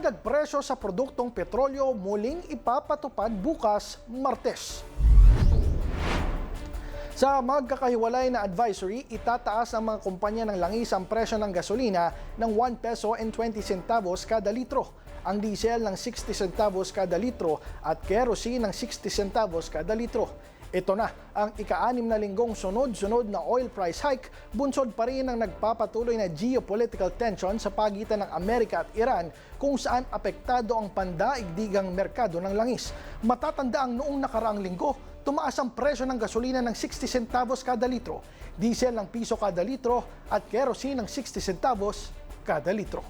Dagdag presyo sa produktong petrolyo muling ipapatupad bukas, Martes. Sa magkakahiwalay na advisory, itataas ng mga kumpanya ng langis ang presyo ng gasolina ng 1 peso and 20 centavos kada litro, ang diesel ng 60 centavos kada litro at kerosene ng 60 centavos kada litro. Ito na ang ika-6 na linggong sunod-sunod na oil price hike, bunsod pa rin ang nagpapatuloy na geopolitical tension sa pagitan ng Amerika at Iran kung saan apektado ang pandaigdigang merkado ng langis. Matatanda ang noong nakaraang linggo, tumaas ang presyo ng gasolina ng 60 centavos kada litro, diesel ng piso kada litro at kerosene ng 60 centavos kada litro.